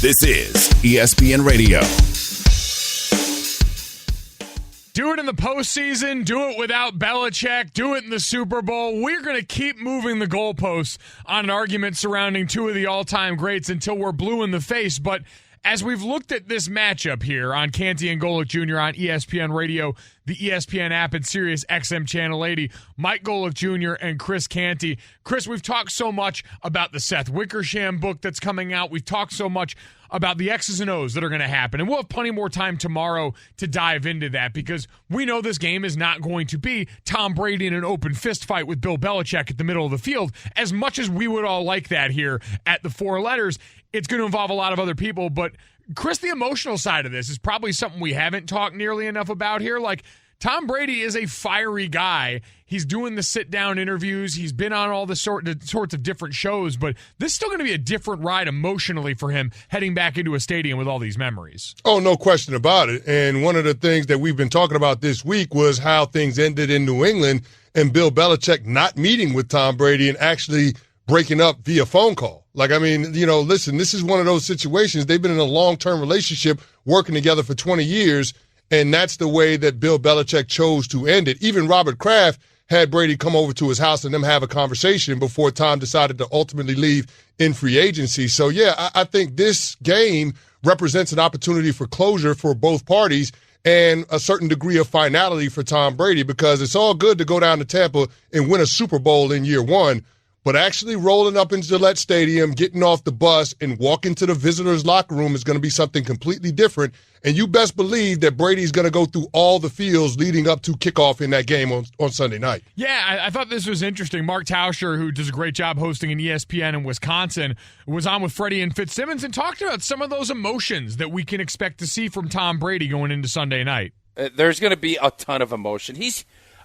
This is ESPN Radio. Do it in the postseason, do it without Belichick, do it in the Super Bowl. We're going to keep moving the goalposts on an argument surrounding two of the all-time greats until we're blue in the face. But as we've looked at this matchup here on Canty and Golick Jr. on ESPN Radio, the ESPN app, and Sirius XM Channel 80, Mike Golick Jr. and Chris Canty. Chris, we've talked so much about the Seth Wickersham book that's coming out. We've talked so much about the X's and O's that are going to happen. And we'll have plenty more time tomorrow to dive into that because we know this game is not going to be Tom Brady in an open fist fight with Bill Belichick at the middle of the field. As much as we would all like that here at the Four Letters, it's going to involve a lot of other people. But, Chris, the emotional side of this is probably something we haven't talked nearly enough about here. Like, Tom Brady is a fiery guy. He's doing the sit-down interviews. He's been on all the sorts of different shows, but this is still going to be a different ride emotionally for him heading back into a stadium with all these memories. Oh, no question about it. And one of the things that we've been talking about this week was how things ended in New England and Bill Belichick not meeting with Tom Brady and actually breaking up via phone call. Like, I mean, listen, this is one of those situations. They've been in a long-term relationship working together for 20 years, and that's the way that Bill Belichick chose to end it. Even Robert Kraft had Brady come over to his house and them have a conversation before Tom decided to ultimately leave in free agency. So, yeah, I think this game represents an opportunity for closure for both parties and a certain degree of finality for Tom Brady, because it's all good to go down to Tampa and win a Super Bowl in year one, but actually rolling up in Gillette Stadium, getting off the bus, and walking to the visitors' locker room is going to be something completely different. And you best believe that Brady's going to go through all the fields leading up to kickoff in that game on Sunday night. Yeah, I thought this was interesting. Mark Tauscher, who does a great job hosting an ESPN in Wisconsin, was on with Freddie and Fitzsimmons and talked about some of those emotions that we can expect to see from Tom Brady going into Sunday night. There's going to be a ton of emotion.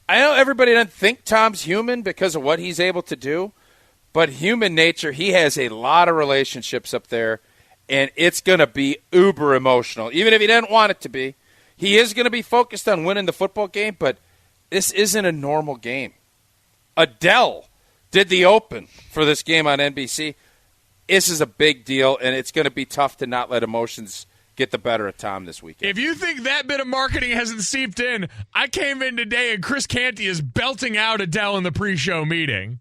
I know everybody doesn't think Tom's human because of what he's able to do, but human nature, he has a lot of relationships up there, and it's going to be uber emotional. Even if he didn't want it to be, he is going to be focused on winning the football game, but this isn't a normal game. Adele did the open for this game on NBC. This is a big deal, and it's going to be tough to not let emotions get the better of Tom this weekend. If you think that bit of marketing hasn't seeped in, I came in today, and Chris Canty is belting out Adele in the pre-show meeting.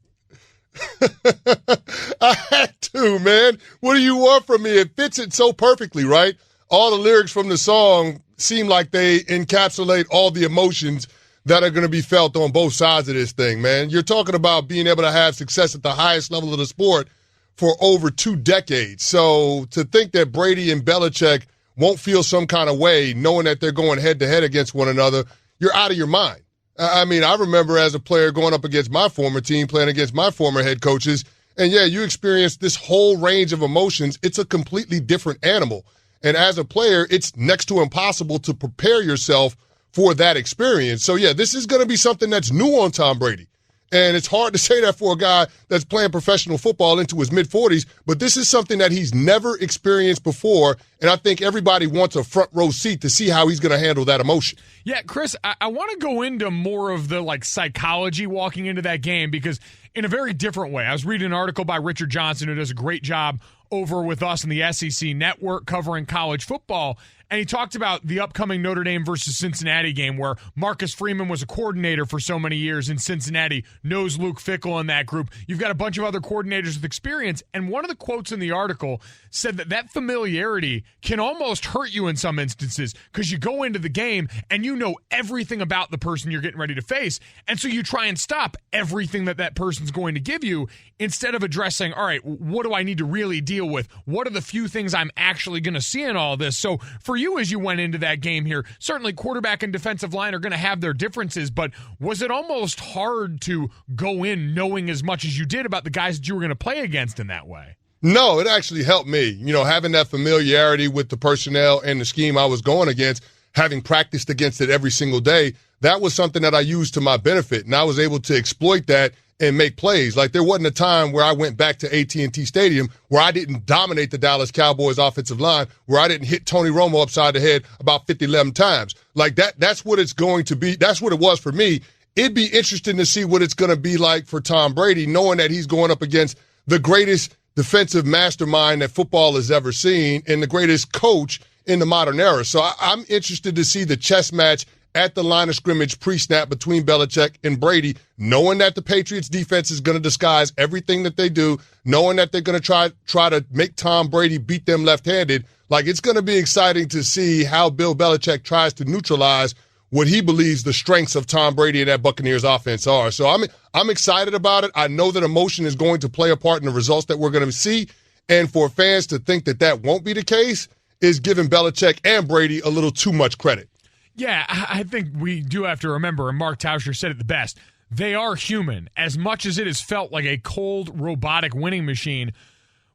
I had to, man. What do you want from me? It fits it so perfectly, right? All the lyrics from the song seem like they encapsulate all the emotions that are going to be felt on both sides of this thing, man. You're talking about being able to have success at the highest level of the sport for over 2 decades. So to think that Brady and Belichick won't feel some kind of way knowing that they're going head-to-head against one another, you're out of your mind. I mean, I remember as a player going up against my former team, playing against my former head coaches, and yeah, you experience this whole range of emotions. It's a completely different animal. And as a player, it's next to impossible to prepare yourself for that experience. So yeah, this is going to be something that's new on Tom Brady. And it's hard to say that for a guy that's playing professional football into his mid-40s, but this is something that he's never experienced before, and I think everybody wants a front row seat to see how he's going to handle that emotion. Yeah, Chris, I want to go into more of the psychology walking into that game, because in a very different way. I was reading an article by Richard Johnson, who does a great job over with us in the SEC Network covering college football, and he talked about the upcoming Notre Dame versus Cincinnati game where Marcus Freeman was a coordinator for so many years in Cincinnati, knows Luke Fickell in that group. You've got a bunch of other coordinators with experience, and one of the quotes in the article said that familiarity can almost hurt you in some instances because you go into the game and you know everything about the person you're getting ready to face, and so you try and stop everything that person's going to give you instead of addressing, all right, what do I need to really deal with? What are the few things I'm actually going to see in all this? So for you, as you went into that game here, certainly quarterback and defensive line are going to have their differences, but was it almost hard to go in knowing as much as you did about the guys that you were going to play against in that way? No, it actually helped me. Having that familiarity with the personnel and the scheme I was going against, having practiced against it every single day, that was something that I used to my benefit, and I was able to exploit that and make plays. Like, there wasn't a time where I went back to AT&T Stadium where I didn't dominate the Dallas Cowboys offensive line, where I didn't hit Tony Romo upside the head about 11 times. Like, that's what it's going to be. That's what it was for me. It'd be interesting to see what it's going to be like for Tom Brady, knowing that he's going up against the greatest defensive mastermind that football has ever seen and the greatest coach in the modern era. So I'm interested to see the chess match at the line of scrimmage pre-snap between Belichick and Brady, knowing that the Patriots defense is going to disguise everything that they do, knowing that they're going to try to make Tom Brady beat them left-handed. Like, it's going to be exciting to see how Bill Belichick tries to neutralize what he believes the strengths of Tom Brady and that Buccaneers offense are. So I'm excited about it. I know that emotion is going to play a part in the results that we're going to see. And for fans to think that that won't be the case is giving Belichick and Brady a little too much credit. Yeah, I think we do have to remember, and Mark Tauscher said it the best, they are human. As much as it has felt like a cold, robotic winning machine,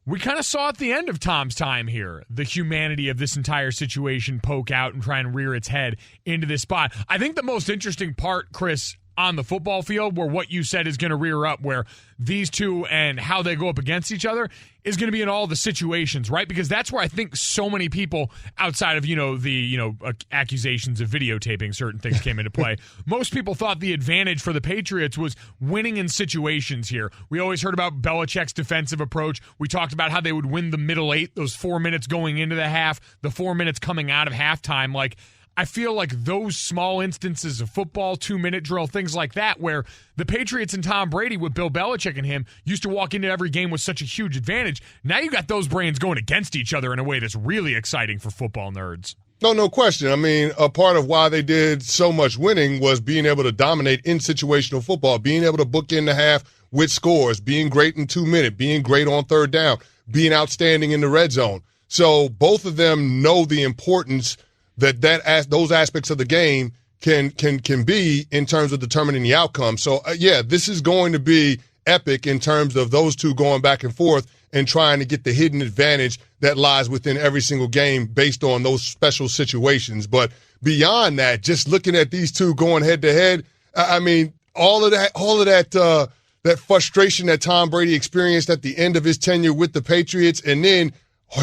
we kind of saw at the end of Tom's time here the humanity of this entire situation poke out and try and rear its head into this spot. I think the most interesting part, Chris, on the football field, where what you said is going to rear up, where these two and how they go up against each other is going to be in all the situations, right? Because that's where I think so many people, outside of, the accusations of videotaping certain things came into play, most people thought the advantage for the Patriots was winning in situations here. We always heard about Belichick's defensive approach. We talked about how they would win the middle 8, those 4 minutes going into the half, the 4 minutes coming out of halftime. Like, I feel like those small instances of football, 2-minute drill, things like that, where the Patriots and Tom Brady with Bill Belichick and him used to walk into every game with such a huge advantage. Now you got those brains going against each other in a way that's really exciting for football nerds. No question. I mean, a part of why they did so much winning was being able to dominate in situational football, being able to book in the half with scores, being great in 2 minutes, being great on third down, being outstanding in the red zone. So both of them know the importance those aspects of the game can be in terms of determining the outcome. So, this is going to be epic in terms of those two going back and forth and trying to get the hidden advantage that lies within every single game based on those special situations. But beyond that, just looking at these two going head-to-head, I mean, all of that frustration that Tom Brady experienced at the end of his tenure with the Patriots, and then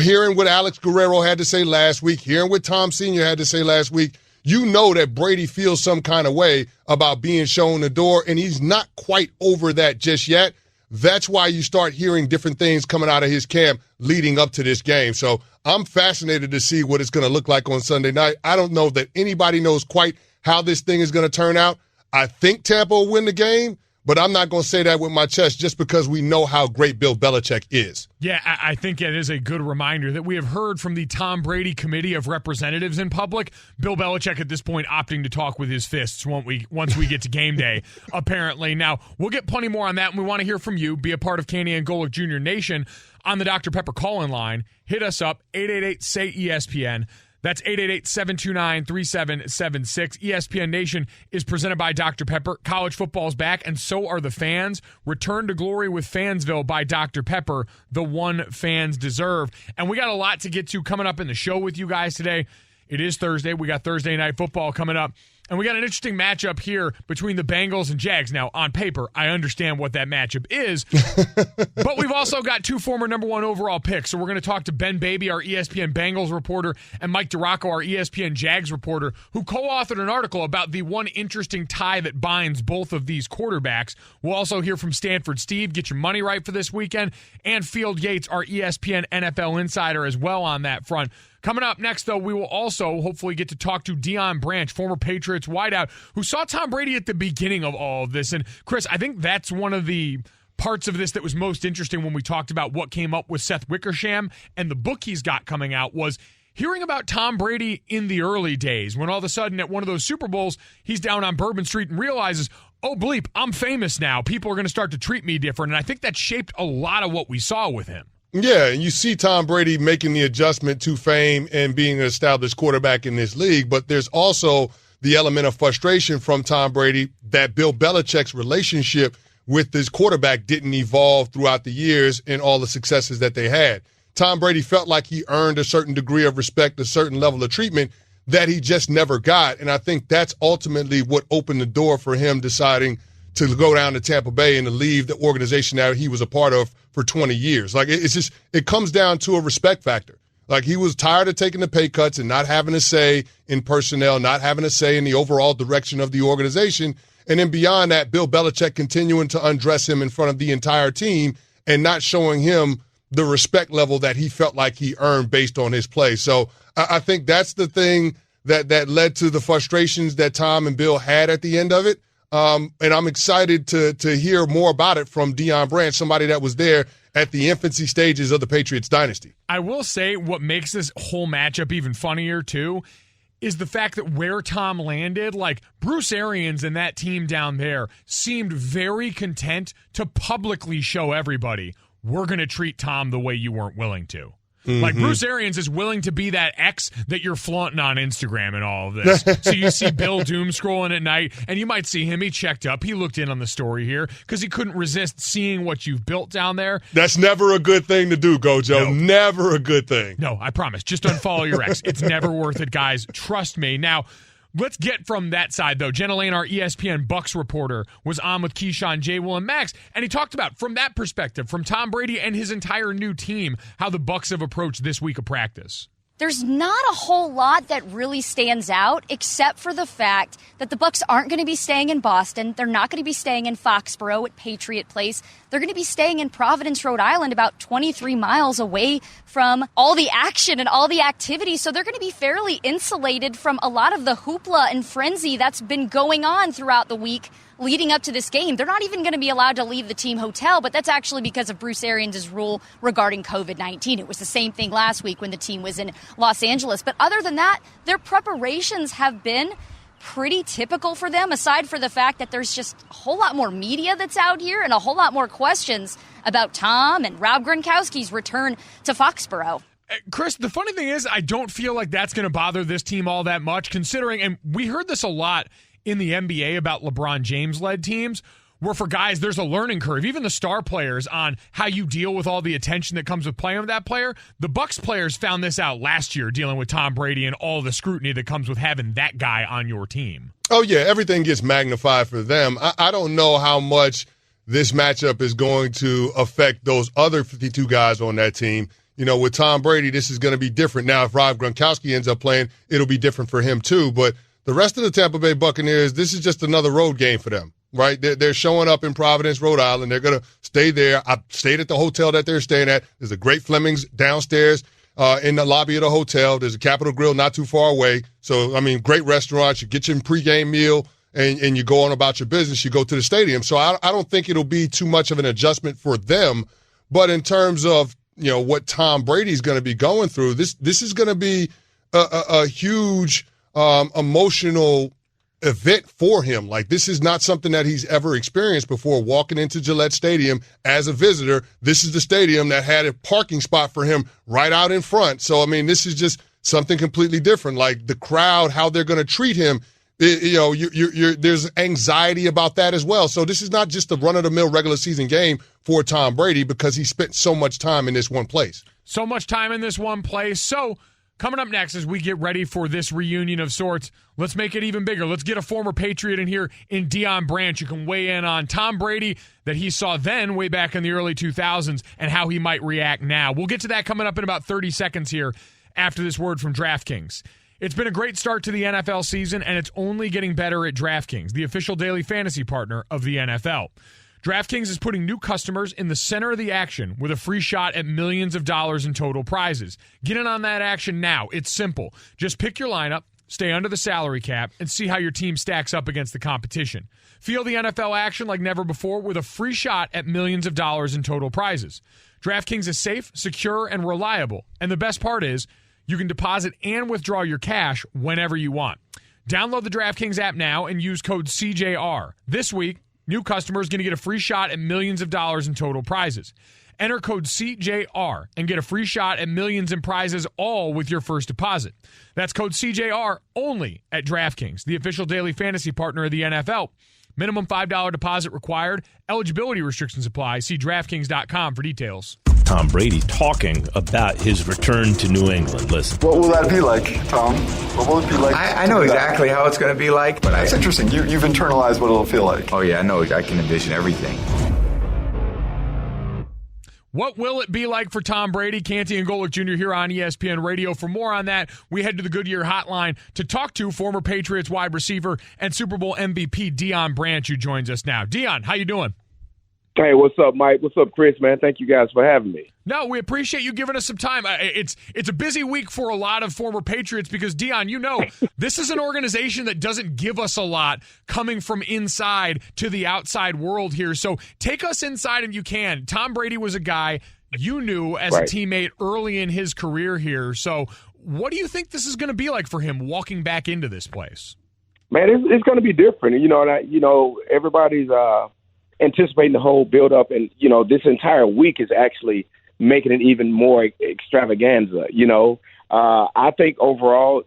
hearing what Alex Guerrero had to say last week, hearing what Tom Sr. had to say last week, you know that Brady feels some kind of way about being shown the door, and he's not quite over that just yet. That's why you start hearing different things coming out of his camp leading up to this game. So I'm fascinated to see what it's going to look like on Sunday night. I don't know that anybody knows quite how this thing is going to turn out. I think Tampa will win the game, but I'm not going to say that with my chest just because we know how great Bill Belichick is. Yeah, I think it is a good reminder that we have heard from the Tom Brady Committee of Representatives in public. Bill Belichick at this point opting to talk with his fists once we get to game day, apparently. Now, we'll get plenty more on that, and we want to hear from you. Be a part of Candy and Golick Jr. Nation on the Dr. Pepper call-in line. Hit us up, 888-SAY-ESPN. That's 888-729-3776. ESPN Nation is presented by Dr. Pepper. College football is back, and so are the fans. Return to glory with Fansville by Dr. Pepper, the one fans deserve. And we got a lot to get to coming up in the show with you guys today. It is Thursday. We got Thursday Night Football coming up. And we got an interesting matchup here between the Bengals and Jags. Now, on paper, I understand what that matchup is. But we've also got two former number 1 overall picks. So we're going to talk to Ben Baby, our ESPN Bengals reporter, and Mike DiRocco, our ESPN Jags reporter, who co-authored an article about the one interesting tie that binds both of these quarterbacks. We'll also hear from Stanford Steve, get your money right for this weekend, and Field Yates, our ESPN NFL insider, as well on that front. Coming up next, though, we will also hopefully get to talk to Deion Branch, former Patriots wideout, who saw Tom Brady at the beginning of all of this. And, Chris, I think that's one of the parts of this that was most interesting when we talked about what came up with Seth Wickersham and the book he's got coming out was hearing about Tom Brady in the early days when all of a sudden at one of those Super Bowls, he's down on Bourbon Street and realizes, oh, bleep, I'm famous now. People are going to start to treat me different. And I think that shaped a lot of what we saw with him. Yeah, and you see Tom Brady making the adjustment to fame and being an established quarterback in this league, but there's also the element of frustration from Tom Brady that Bill Belichick's relationship with his quarterback didn't evolve throughout the years and all the successes that they had. Tom Brady felt like he earned a certain degree of respect, a certain level of treatment that he just never got, and I think that's ultimately what opened the door for him deciding to go down to Tampa Bay and to leave the organization that he was a part of for 20 years. Like, it comes down to a respect factor. Like, he was tired of taking the pay cuts and not having a say in personnel, not having a say in the overall direction of the organization. And then beyond that, Bill Belichick continuing to undress him in front of the entire team and not showing him the respect level that he felt like he earned based on his play. So I think that's the thing that led to the frustrations that Tom and Bill had at the end of it. And I'm excited to hear more about it from Deion Branch, somebody that was there at the infancy stages of the Patriots dynasty. I will say what makes this whole matchup even funnier, too, is the fact that where Tom landed, like Bruce Arians and that team down there seemed very content to publicly show everybody, we're going to treat Tom the way you weren't willing to. Mm-hmm. Like Bruce Arians is willing to be that ex that you're flaunting on Instagram and all of this. So you see Bill doom scrolling at night, and you might see him. He checked up. He looked in on the story here because he couldn't resist seeing what you've built down there. That's never a good thing to do, Gojo. No. Never a good thing. No, I promise. Just unfollow your ex. It's never worth it, guys. Trust me. Now, let's get from that side, though. Jenna Lane, our ESPN Bucks reporter, was on with Keyshawn, J. Will, and Max, and he talked about, from that perspective, from Tom Brady and his entire new team, how the Bucks have approached this week of practice. There's not a whole lot that really stands out, except for the fact that the Bucks aren't going to be staying in Boston. They're not going to be staying in Foxborough at Patriot Place. They're going to be staying in Providence, Rhode Island, about 23 miles away from all the action and all the activity. So they're going to be fairly insulated from a lot of the hoopla and frenzy that's been going on throughout the week leading up to this game. They're not even going to be allowed to leave the team hotel, but that's actually because of Bruce Arians' rule regarding COVID-19. It was the same thing last week when the team was in Los Angeles. But other than that, their preparations have been pretty typical for them, aside for the fact that there's just a whole lot more media that's out here and a whole lot more questions about Tom and Rob Gronkowski's return to Foxborough. Chris, the funny thing is I don't feel like that's going to bother this team all that much, considering, and we heard this a lot in the NBA about LeBron James-led teams, where for guys, there's a learning curve, even the star players, on how you deal with all the attention that comes with playing with that player. The Bucks players found this out last year dealing with Tom Brady and all the scrutiny that comes with having that guy on your team. Oh, yeah, everything gets magnified for them. I don't know how much this matchup is going to affect those other 52 guys on that team. You know, with Tom Brady, this is going to be different. Now, if Rob Gronkowski ends up playing, it'll be different for him too. But the rest of the Tampa Bay Buccaneers, this is just another road game for them, right? They're showing up in Providence, Rhode Island. They're going to stay there. I stayed at the hotel that they're staying at. There's a great Fleming's downstairs in the lobby of the hotel. There's a Capitol Grill not too far away. So, I mean, great restaurants. You get your pregame meal and you go on about your business. You go to the stadium. So I don't think it'll be too much of an adjustment for them. But in terms of, you know, what Tom Brady's going to be going through, this is going to be a huge emotional event for him. Like, this is not something that he's ever experienced before, walking into Gillette Stadium as a visitor. This is the stadium that had a parking spot for him right out in front. So, I mean, this is just something completely different. Like, the crowd, how they're going to treat him, there's anxiety about that as well. So this is not just a run-of-the-mill regular season game for Tom Brady because he spent so much time in this one place. So much time in this one place. So coming up next, as we get ready for this reunion of sorts, let's make it even bigger. Let's get a former Patriot in here in Deion Branch. You can weigh in on Tom Brady that he saw then way back in the early 2000s and how he might react now. We'll get to that coming up in about 30 seconds here after this word from DraftKings. It's been a great start to the NFL season, and it's only getting better at DraftKings, the official daily fantasy partner of the NFL. DraftKings is putting new customers in the center of the action with a free shot at millions of dollars in total prizes. Get in on that action now. It's simple. Just pick your lineup, stay under the salary cap, and see how your team stacks up against the competition. Feel the NFL action like never before with a free shot at millions of dollars in total prizes. DraftKings is safe, secure, and reliable. And the best part is, you can deposit and withdraw your cash whenever you want. Download the DraftKings app now and use code CJR. This week, new customers are going to get a free shot at millions of dollars in total prizes. Enter code CJR and get a free shot at millions in prizes, all with your first deposit. That's code CJR only at DraftKings, the official daily fantasy partner of the NFL. Minimum $5 deposit required. Eligibility restrictions apply. See DraftKings.com for details. Tom Brady talking about his return to New England. Listen. What will that be like, Tom? What will it be like? I know exactly how it's going to be like. But That's interesting. You've internalized what it'll feel like. Oh, yeah, I know. I can envision everything. What will it be like for Tom Brady? Canty and Golick Jr. here on ESPN Radio. For more on that, we head to the Goodyear Hotline to talk to former Patriots wide receiver and Super Bowl MVP Deion Branch, who joins us now. Deion, how you doing? Hey, what's up, Mike? What's up, Chris, man? Thank you guys for having me. No, we appreciate you giving us some time. It's a busy week for a lot of former Patriots because, Dion, this is an organization that doesn't give us a lot coming from inside to the outside world here. So take us inside if you can. Tom Brady was a guy you knew as a teammate early in his career here. So what do you think this is going to be like for him walking back into this place? Man, it's going to be different. Everybody's anticipating the whole build-up, and, this entire week is actually making it even more extravaganza, I think overall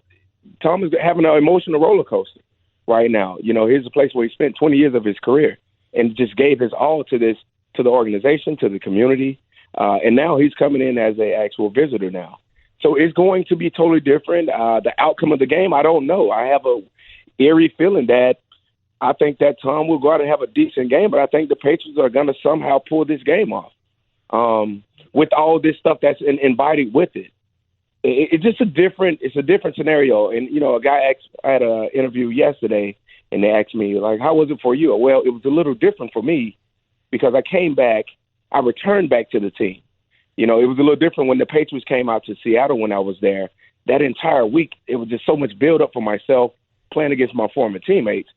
Tom is having an emotional roller coaster right now. Here's a place where he spent 20 years of his career and just gave his all to the organization, to the community, and now he's coming in as an actual visitor now. So it's going to be totally different. The outcome of the game, I don't know. I have a eerie feeling that I think that Tom will go out and have a decent game, but I think the Patriots are going to somehow pull this game off. With all this stuff that's invited with it. It's just a different scenario. And, a guy I had an interview yesterday, and they asked me, like, how was it for you? Well, it was a little different for me because I returned back to the team. It was a little different when the Patriots came out to Seattle when I was there. That entire week, it was just so much build up for myself playing against my former teammates.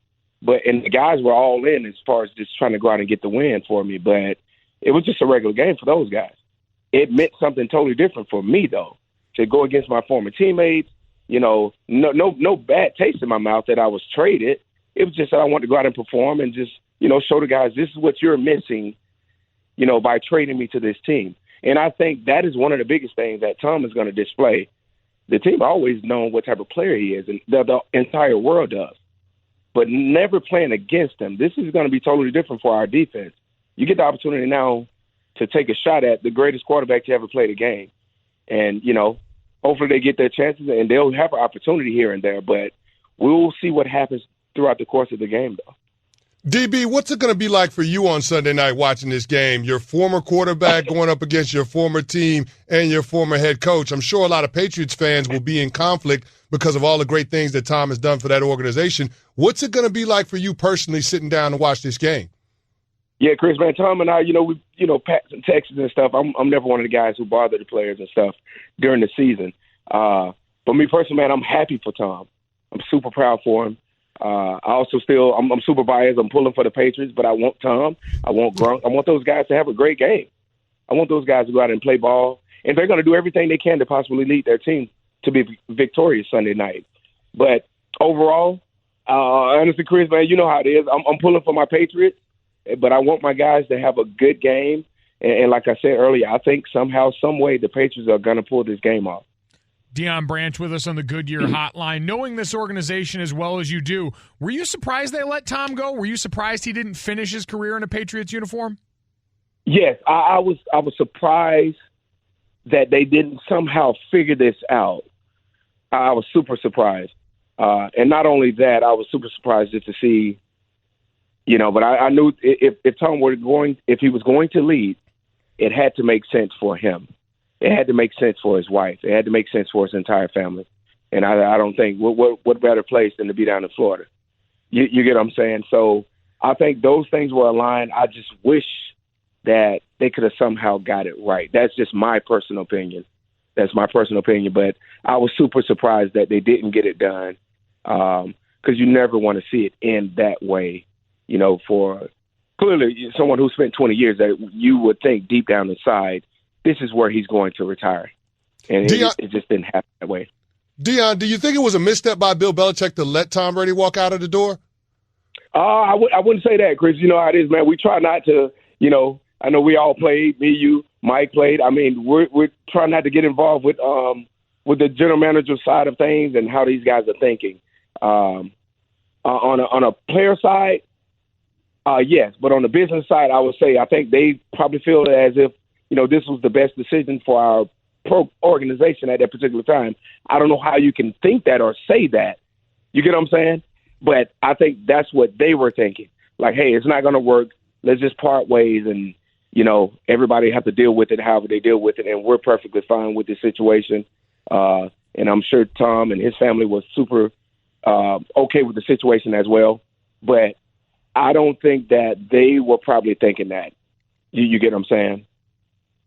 And the guys were all in as far as just trying to go out and get the win for me. But it was just a regular game for those guys. It meant something totally different for me, though, to go against my former teammates. No bad taste in my mouth that I was traded. It was just that I wanted to go out and perform and just, show the guys this is what you're missing, by trading me to this team. And I think that is one of the biggest things that Tom is going to display. The team always known what type of player he is, and the entire world does. But never playing against him. This is going to be totally different for our defense. You get the opportunity now to take a shot at the greatest quarterback to ever play the game. And, hopefully they get their chances and they'll have an opportunity here and there. But we'll see what happens throughout the course of the game, though. DB, what's it going to be like for you on Sunday night watching this game? Your former quarterback going up against your former team and your former head coach. I'm sure a lot of Patriots fans will be in conflict because of all the great things that Tom has done for that organization. What's it going to be like for you personally sitting down to watch this game? Yeah, Chris, man, Tom and I, we pats and texts and stuff. I'm never one of the guys who bother the players and stuff during the season. But me personally, man, I'm happy for Tom. I'm super proud for him. I also I'm super biased. I'm pulling for the Patriots, but I want Tom. I want Gronk. I want those guys to have a great game. I want those guys to go out and play ball. And they're going to do everything they can to possibly lead their team to be victorious Sunday night. But overall, honestly, Chris, man, you know how it is. I'm pulling for my Patriots. But I want my guys to have a good game. And like I said earlier, I think somehow, some way, the Patriots are going to pull this game off. Dion Branch with us on the Goodyear Hotline. Knowing this organization as well as you do, were you surprised they let Tom go? Were you surprised he didn't finish his career in a Patriots uniform? Yes, I was surprised that they didn't somehow figure this out. I was super surprised. And not only that, I was super surprised just to see, but I knew if Tom if he was going to lead, it had to make sense for him. It had to make sense for his wife. It had to make sense for his entire family. And I don't think what better place than to be down in Florida. You get what I'm saying? So I think those things were aligned. I just wish that they could have somehow got it right. That's just my personal opinion. But I was super surprised that they didn't get it done because you never want to see it end that way. For clearly someone who spent 20 years, that you would think deep down inside, this is where he's going to retire. And it just didn't happen that way. Dion, do you think it was a misstep by Bill Belichick to let Tom Brady walk out of the door? I wouldn't say that, Chris. You know how it is, man. We try not to, I know we all played, me, you, Mike played. I mean, we're trying not to get involved with the general manager side of things and how these guys are thinking. On a player side, yes. But on the business side, I would say I think they probably feel as if, this was the best decision for our organization at that particular time. I don't know how you can think that or say that. You get what I'm saying? But I think that's what they were thinking. Like, hey, it's not going to work. Let's just part ways and, everybody have to deal with it however they deal with it. And we're perfectly fine with the situation. And I'm sure Tom and his family was super okay with the situation as well. But I don't think that they were probably thinking that. You get what I'm saying?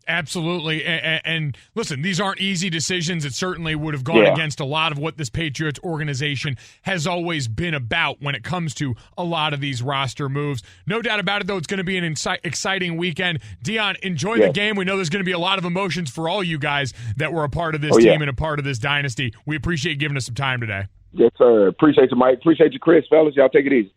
Absolutely. And listen, these aren't easy decisions. It certainly would have gone against a lot of what this Patriots organization has always been about when it comes to a lot of these roster moves. No doubt about it, though, it's going to be an exciting weekend. Dion, enjoy the game. We know there's going to be a lot of emotions for all you guys that were a part of this team and a part of this dynasty. We appreciate you giving us some time today. Yes, sir. Appreciate you, Mike. Appreciate you, Chris. Fellas, y'all take it easy.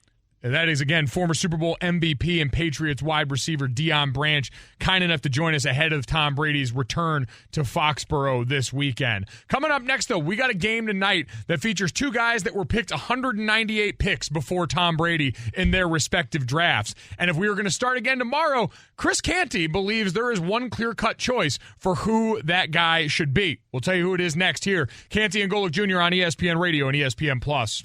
And that is, again, former Super Bowl MVP and Patriots wide receiver Deion Branch, kind enough to join us ahead of Tom Brady's return to Foxborough this weekend. Coming up next, though, we got a game tonight that features two guys that were picked 198 picks before Tom Brady in their respective drafts. And if we were going to start again tomorrow, Chris Canty believes there is one clear-cut choice for who that guy should be. We'll tell you who it is next here. Canty and Golick Jr. on ESPN Radio and ESPN+.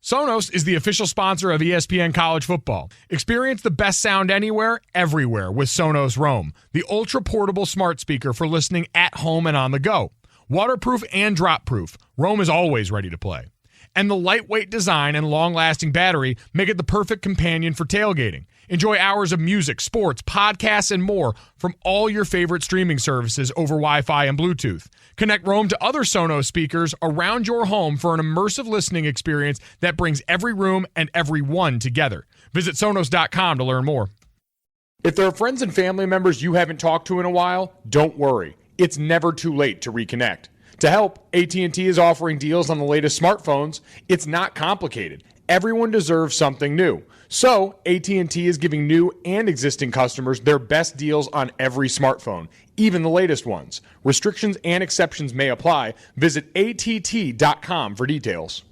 Sonos is the official sponsor of ESPN College Football. Experience the best sound anywhere, everywhere with Sonos Roam, the ultra-portable smart speaker for listening at home and on the go. Waterproof and drop-proof, Roam is always ready to play. And the lightweight design and long-lasting battery make it the perfect companion for tailgating. Enjoy hours of music, sports, podcasts, and more from all your favorite streaming services over Wi-Fi and Bluetooth. Connect Roam to other Sonos speakers around your home for an immersive listening experience that brings every room and everyone together. Visit Sonos.com to learn more. If there are friends and family members you haven't talked to in a while, don't worry. It's never too late to reconnect. To help, AT&T is offering deals on the latest smartphones. It's not complicated. Everyone deserves something new. So, AT&T is giving new and existing customers their best deals on every smartphone, even the latest ones. Restrictions and exceptions may apply. Visit att.com for details.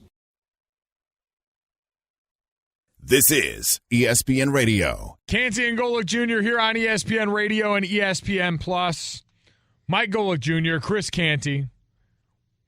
This is ESPN Radio. Canty and Golick Jr. here on ESPN Radio and ESPN+. Mike Golick Jr., Chris Canty.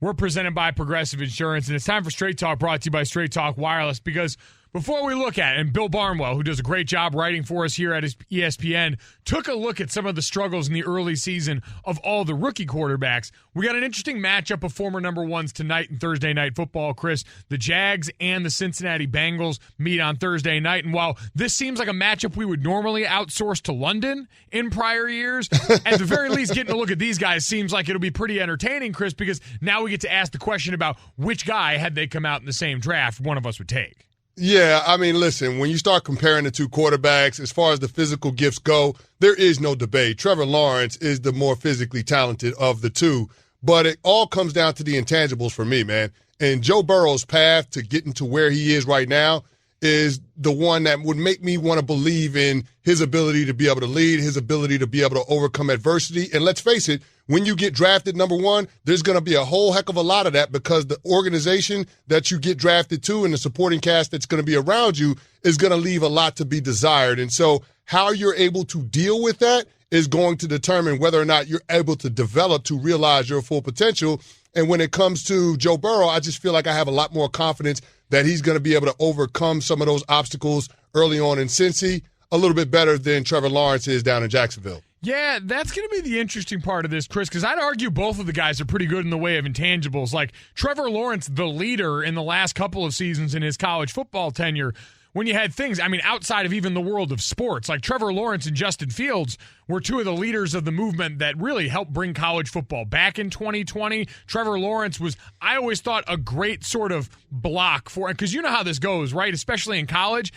We're presented by Progressive Insurance, and it's time for Straight Talk, brought to you by Straight Talk Wireless, because before we look at it, and Bill Barnwell, who does a great job writing for us here at ESPN, took a look at some of the struggles in the early season of all the rookie quarterbacks. We got an interesting matchup of former number ones tonight in Thursday Night Football, Chris. The Jags and the Cincinnati Bengals meet on Thursday night, and while this seems like a matchup we would normally outsource to London in prior years, at the very least, getting a look at these guys seems like it'll be pretty entertaining, Chris, because now we get to ask the question about which guy, had they come out in the same draft, one of us would take. Yeah, I mean, listen, when you start comparing the two quarterbacks, as far as the physical gifts go, there is no debate. Trevor Lawrence is the more physically talented of the two, but it all comes down to the intangibles for me, man. And Joe Burrow's path to getting to where he is right now is the one that would make me want to believe in his ability to be able to lead, his ability to be able to overcome adversity. And let's face it, when you get drafted number one, there's going to be a whole heck of a lot of that, because the organization that you get drafted to and the supporting cast that's going to be around you is going to leave a lot to be desired. And so how you're able to deal with that is going to determine whether or not you're able to develop to realize your full potential. And when it comes to Joe Burrow, I just feel like I have a lot more confidence that he's going to be able to overcome some of those obstacles early on in Cincy a little bit better than Trevor Lawrence is down in Jacksonville. Yeah, that's going to be the interesting part of this, Chris, because I'd argue both of the guys are pretty good in the way of intangibles. Like Trevor Lawrence, the leader in the last couple of seasons in his college football tenure, when you had things, I mean, outside of even the world of sports, like Trevor Lawrence and Justin Fields were two of the leaders of the movement that really helped bring college football back in 2020. Trevor Lawrence was, I always thought, a great sort of block for it, because you know how this goes, right? Especially in college.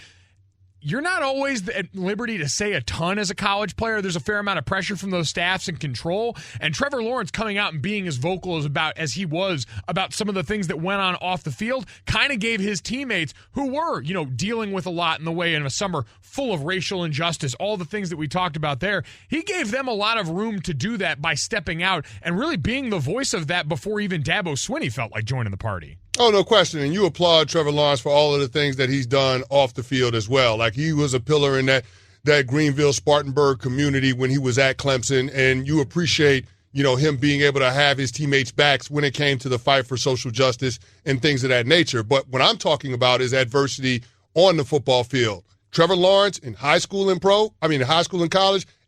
You're not always at liberty to say a ton as a college player. There's a fair amount of pressure from those staffs and control. And Trevor Lawrence coming out and being as vocal as he was about some of the things that went on off the field kind of gave his teammates, who were, dealing with a lot in the way in a summer full of racial injustice, all the things that we talked about there, he gave them a lot of room to do that by stepping out and really being the voice of that before even Dabo Swinney felt like joining the party. Oh, no question. And you applaud Trevor Lawrence for all of the things that he's done off the field as well. Like, he was a pillar in that Greenville, Spartanburg community when he was at Clemson. And you appreciate, him being able to have his teammates' backs when it came to the fight for social justice and things of that nature. But what I'm talking about is adversity on the football field. Trevor Lawrence in high school and college,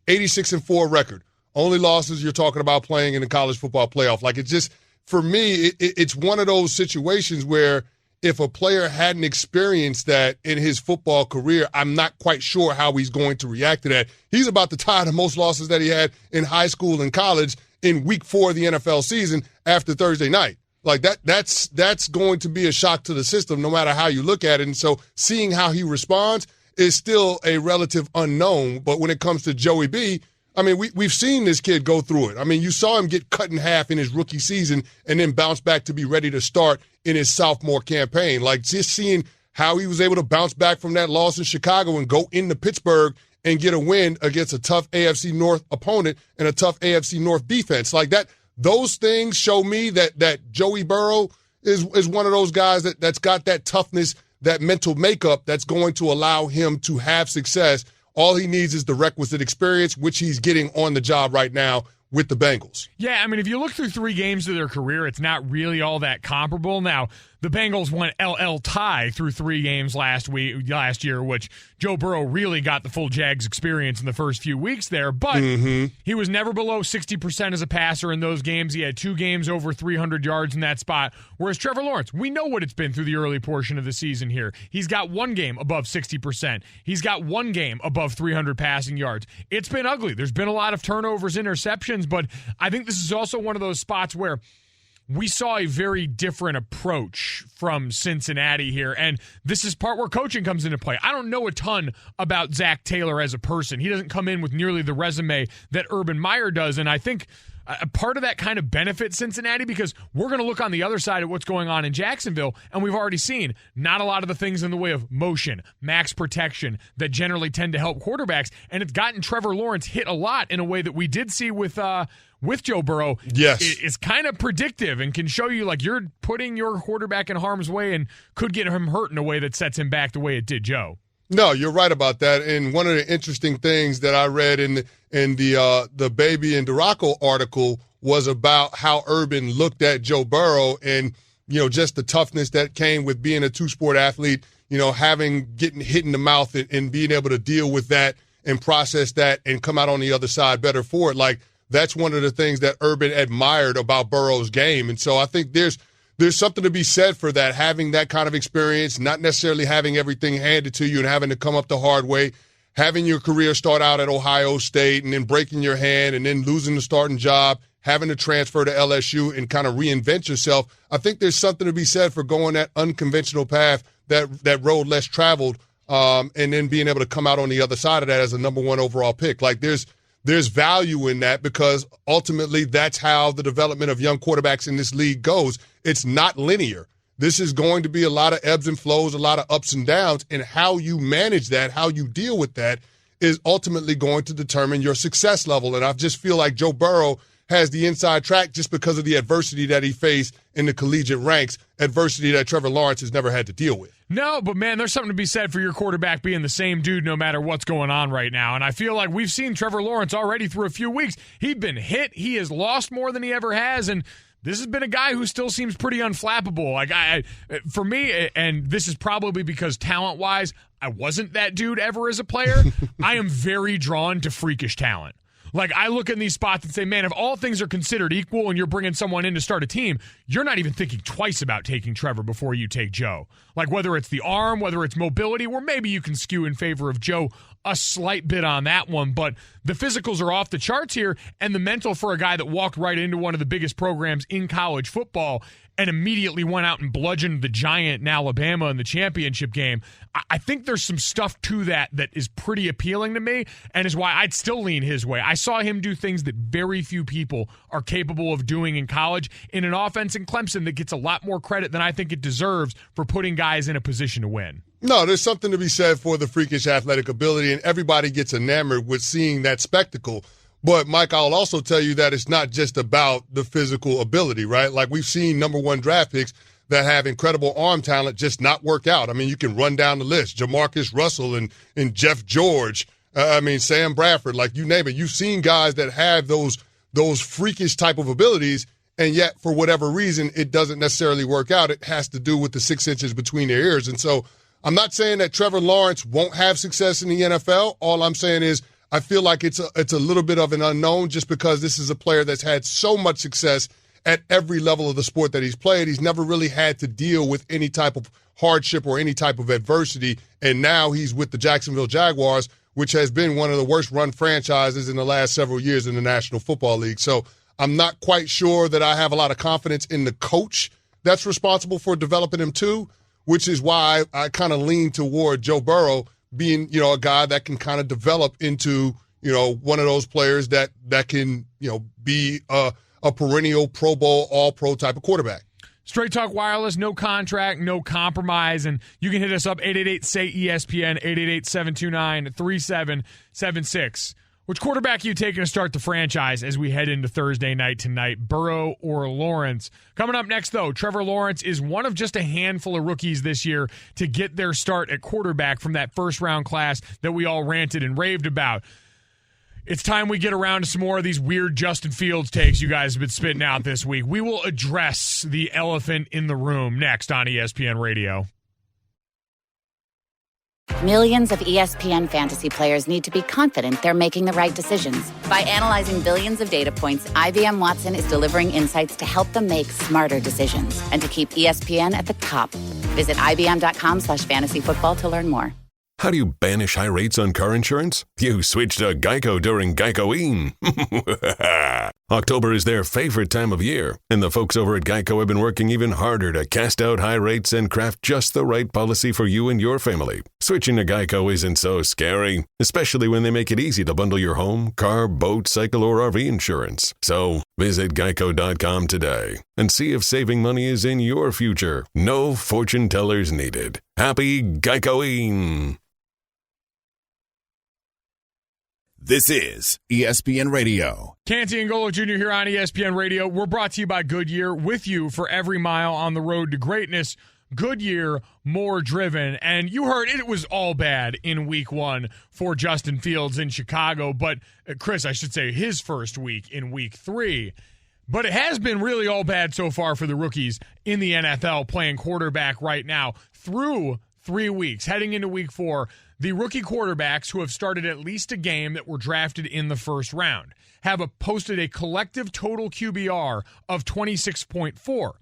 86-4 record. Only losses you're talking about playing in the college football playoff. Like, it's just, for me, it's one of those situations where if a player hadn't experienced that in his football career, I'm not quite sure how he's going to react to that. He's about to tie the most losses that he had in high school and college in week 4 of the NFL season after Thursday night. Like that's going to be a shock to the system no matter how you look at it. And so seeing how he responds is still a relative unknown. But when it comes to Joey B, I mean, we've seen this kid go through it. I mean, you saw him get cut in half in his rookie season and then bounce back to be ready to start in his sophomore campaign. Like, just seeing how he was able to bounce back from that loss in Chicago and go into Pittsburgh and get a win against a tough AFC North opponent and a tough AFC North defense. Like that, those things show me that Joey Burrow is one of those guys that's got that toughness, that mental makeup that's going to allow him to have success. All he needs is the requisite experience, which he's getting on the job right now with the Bengals. Yeah, I mean, if you look through 3 games of their career, it's not really all that comparable. Now, the Bengals went LL tie through 3 games last year, which Joe Burrow really got the full Jags experience in the first few weeks there, but he was never below 60% as a passer in those games. He had 2 games over 300 yards in that spot, whereas Trevor Lawrence, we know what it's been through the early portion of the season here. He's got 1 game above 60%. He's got 1 game above 300 passing yards. It's been ugly. There's been a lot of turnovers, interceptions, but I think this is also one of those spots where we saw a very different approach from Cincinnati here, and this is part where coaching comes into play. I don't know a ton about Zach Taylor as a person. He doesn't come in with nearly the resume that Urban Meyer does, and I think a part of that kind of benefits Cincinnati because we're going to look on the other side of what's going on in Jacksonville, and we've already seen not a lot of the things in the way of motion, max protection that generally tend to help quarterbacks, and it's gotten Trevor Lawrence hit a lot in a way that we did see with Joe Burrow. Yes. It's kind of predictive and can show you like you're putting your quarterback in harm's way and could get him hurt in a way that sets him back the way it did Joe. No, you're right about that. And one of the interesting things that I read in the Baby and Duraco article was about how Urban looked at Joe Burrow and, you know, just the toughness that came with being a 2-sport athlete, you know, getting hit in the mouth and being able to deal with that and process that and come out on the other side better for it. Like, that's one of the things that Urban admired about Burrow's game. And so I think there's something to be said for that, having that kind of experience, not necessarily having everything handed to you and having to come up the hard way, having your career start out at Ohio State and then breaking your hand and then losing the starting job, having to transfer to LSU and kind of reinvent yourself. I think there's something to be said for going that unconventional path, that road less traveled, and then being able to come out on the other side of that as a number 1 overall pick. Like, there's value in that because ultimately that's how the development of young quarterbacks in this league goes. It's not linear. This is going to be a lot of ebbs and flows, a lot of ups and downs, and how you manage that, how you deal with that is ultimately going to determine your success level. And I just feel like Joe Burrow has the inside track just because of the adversity that he faced in the collegiate ranks, adversity that Trevor Lawrence has never had to deal with. No, but man, there's something to be said for your quarterback being the same dude no matter what's going on right now. And I feel like we've seen Trevor Lawrence already through a few weeks. He'd been hit. He has lost more than he ever has. And this has been a guy who still seems pretty unflappable. Like for me, and this is probably because talent-wise, I wasn't that dude ever as a player. I am very drawn to freakish talent. Like, I look in these spots and say, man, if all things are considered equal and you're bringing someone in to start a team, you're not even thinking twice about taking Trevor before you take Joe. Like, whether it's the arm, whether it's mobility, where maybe you can skew in favor of Joe a slight bit on that one, but the physicals are off the charts here, and the mental for a guy that walked right into one of the biggest programs in college football and immediately went out and bludgeoned the Giant in Alabama in the championship game. I think there's some stuff to that is pretty appealing to me and is why I'd still lean his way. I saw him do things that very few people are capable of doing in college in an offense in Clemson that gets a lot more credit than I think it deserves for putting guys in a position to win. No, there's something to be said for the freakish athletic ability, and everybody gets enamored with seeing that spectacle. But, Mike, I'll also tell you that it's not just about the physical ability, right? Like, we've seen number 1 draft picks that have incredible arm talent just not work out. I mean, you can run down the list. Jamarcus Russell and Jeff George, Sam Bradford, like you name it. You've seen guys that have those freakish type of abilities, and yet for whatever reason, it doesn't necessarily work out. It has to do with the 6 inches between their ears. And so I'm not saying that Trevor Lawrence won't have success in the NFL. All I'm saying is I feel like it's a little bit of an unknown just because this is a player that's had so much success at every level of the sport that he's played. He's never really had to deal with any type of hardship or any type of adversity, and now he's with the Jacksonville Jaguars, which has been one of the worst run franchises in the last several years in the National Football League. So I'm not quite sure that I have a lot of confidence in the coach that's responsible for developing him too, which is why I kind of lean toward Joe Burrow being, a guy that can kind of develop into, one of those players that can, be a perennial Pro Bowl, All-Pro type of quarterback. Straight Talk Wireless, no contract, no compromise, and you can hit us up 888-SAY-ESPN, 888-729-3776. Which quarterback are you taking to start the franchise as we head into Thursday night tonight, Burrow or Lawrence? Coming up next, though, Trevor Lawrence is one of just a handful of rookies this year to get their start at quarterback from that first-round class that we all ranted and raved about. It's time we get around to some more of these weird Justin Fields takes you guys have been spitting out this week. We will address the elephant in the room next on ESPN Radio. Millions of ESPN fantasy players need to be confident they're making the right decisions. By analyzing billions of data points, IBM Watson is delivering insights to help them make smarter decisions and to keep ESPN at the top. Visit IBM.com/fantasyfootball to learn more. How do you banish high rates on car insurance? You switch to Geico during Geicoine. October is their favorite time of year, and the folks over at Geico have been working even harder to cast out high rates and craft just the right policy for you and your family. Switching to Geico isn't so scary, especially when they make it easy to bundle your home, car, boat, cycle, or RV insurance. So visit Geico.com today and see if saving money is in your future. No fortune tellers needed. Happy Geicoine! This is ESPN Radio. Canty and Golo Jr. here on ESPN Radio. We're brought to you by Goodyear, with you for every mile on the road to greatness. Goodyear, more driven. And you heard it was all bad in week one for Justin Fields in Chicago. But, Chris, I should say his first week in week 3. But it has been really all bad so far for the rookies in the NFL playing quarterback right now through 3 weeks. Heading into week 4, the rookie quarterbacks who have started at least a game that were drafted in the first round have posted a collective total QBR of 26.4.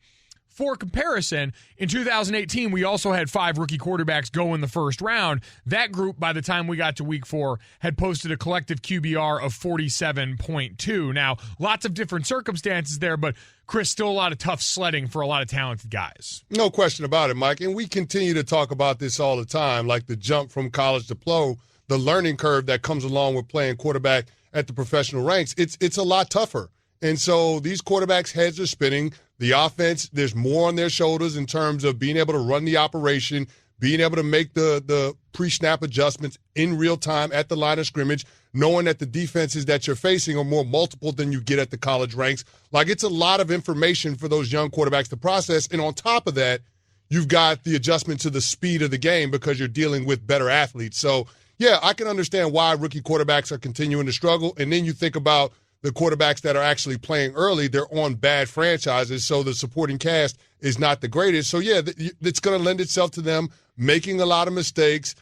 For comparison, in 2018, we also had 5 rookie quarterbacks go in the first round. That group, by the time we got to week 4, had posted a collective QBR of 47.2. Now, lots of different circumstances there, but Chris, still a lot of tough sledding for a lot of talented guys. No question about it, Mike. And we continue to talk about this all the time, like the jump from college to pro, the learning curve that comes along with playing quarterback at the professional ranks. It's a lot tougher. And so these quarterbacks' heads are spinning. The offense, there's more on their shoulders in terms of being able to run the operation, being able to make the pre-snap adjustments in real time at the line of scrimmage, knowing that the defenses that you're facing are more multiple than you get at the college ranks. Like, it's a lot of information for those young quarterbacks to process. And on top of that, you've got the adjustment to the speed of the game because you're dealing with better athletes. So, yeah, I can understand why rookie quarterbacks are continuing to struggle. And then you think about the quarterbacks that are actually playing early, they're on bad franchises, so the supporting cast is not the greatest. So, yeah, it's going to lend itself to them making a lot of mistakes,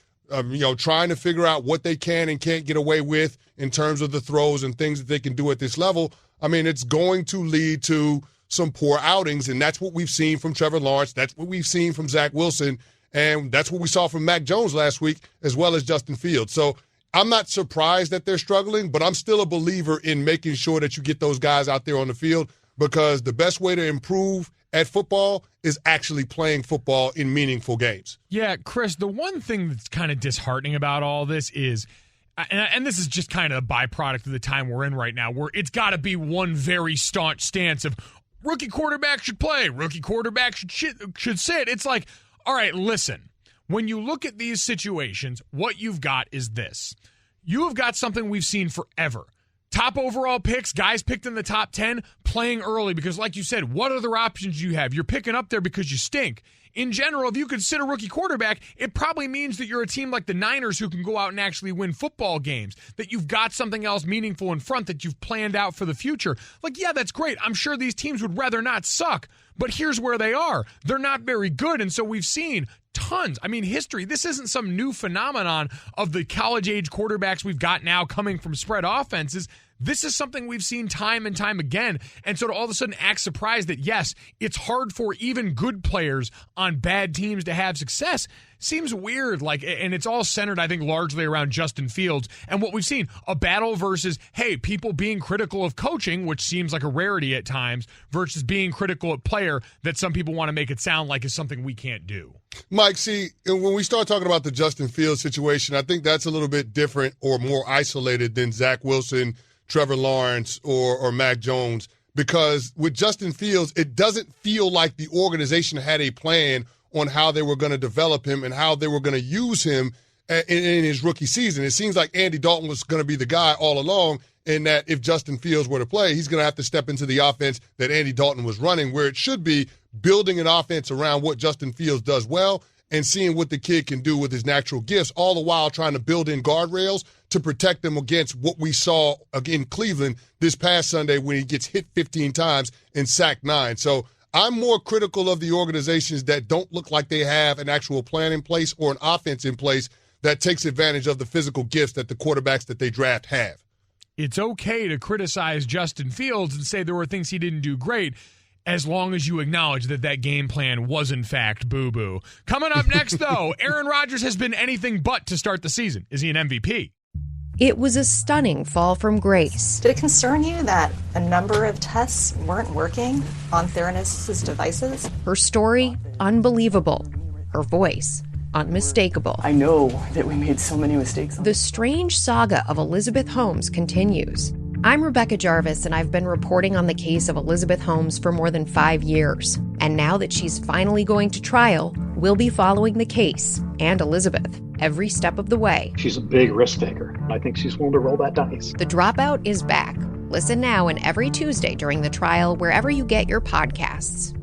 trying to figure out what they can and can't get away with in terms of the throws and things that they can do at this level. I mean, it's going to lead to some poor outings, and that's what we've seen from Trevor Lawrence. That's what we've seen from Zach Wilson, and that's what we saw from Mac Jones last week as well as Justin Fields. So I'm not surprised that they're struggling, but I'm still a believer in making sure that you get those guys out there on the field, because the best way to improve at football is actually playing football in meaningful games. Yeah, Chris, the one thing that's kind of disheartening about all this is, and this is just kind of a byproduct of the time we're in right now, where it's got to be one very staunch stance of rookie quarterback should play, rookie quarterback should sit. It's like, all right, listen. When you look at these situations, what you've got is this. You have got something we've seen forever. Top overall picks, guys picked in the top 10, playing early because, like you said, what other options do you have? You're picking up there because you stink. In general, if you consider rookie quarterback, it probably means that you're a team like the Niners who can go out and actually win football games, that you've got something else meaningful in front that you've planned out for the future. Like, yeah, that's great. I'm sure these teams would rather not suck, but here's where they are. They're not very good, and so we've seen tons. I mean, history. This isn't some new phenomenon of the college-age quarterbacks we've got now coming from spread offenses. This is something we've seen time and time again. And so to all of a sudden act surprised that, yes, it's hard for even good players on bad teams to have success seems weird. And it's all centered, I think, largely around Justin Fields and what we've seen, a battle versus, hey, people being critical of coaching, which seems like a rarity at times, versus being critical of player that some people want to make it sound like is something we can't do. Mike, see, when we start talking about the Justin Fields situation, I think that's a little bit different or more isolated than Zach Wilson, Trevor Lawrence, or Mac Jones, because with Justin Fields, it doesn't feel like the organization had a plan on how they were going to develop him and how they were going to use him in his rookie season. It seems like Andy Dalton was going to be the guy all along, and that if Justin Fields were to play, he's going to have to step into the offense that Andy Dalton was running, where it should be building an offense around what Justin Fields does well and seeing what the kid can do with his natural gifts, all the while trying to build in guardrails to protect him against what we saw in Cleveland this past Sunday when he gets hit 15 times and sacked 9. So I'm more critical of the organizations that don't look like they have an actual plan in place or an offense in place that takes advantage of the physical gifts that the quarterbacks that they draft have. It's okay to criticize Justin Fields and say there were things he didn't do great, as long as you acknowledge that that game plan was, in fact, boo-boo. Coming up next, though, Aaron Rodgers has been anything but to start the season. Is he an MVP? It was a stunning fall from grace. Did it concern you that a number of tests weren't working on Theranos' devices? Her story, unbelievable. Her voice, unmistakable. I know that we made so many mistakes. The strange saga of Elizabeth Holmes continues. I'm Rebecca Jarvis, and I've been reporting on the case of Elizabeth Holmes for more than 5 years. And now that she's finally going to trial, we'll be following the case and Elizabeth every step of the way. She's a big risk taker. I think she's willing to roll that dice. The Dropout is back. Listen now and every Tuesday during the trial wherever you get your podcasts.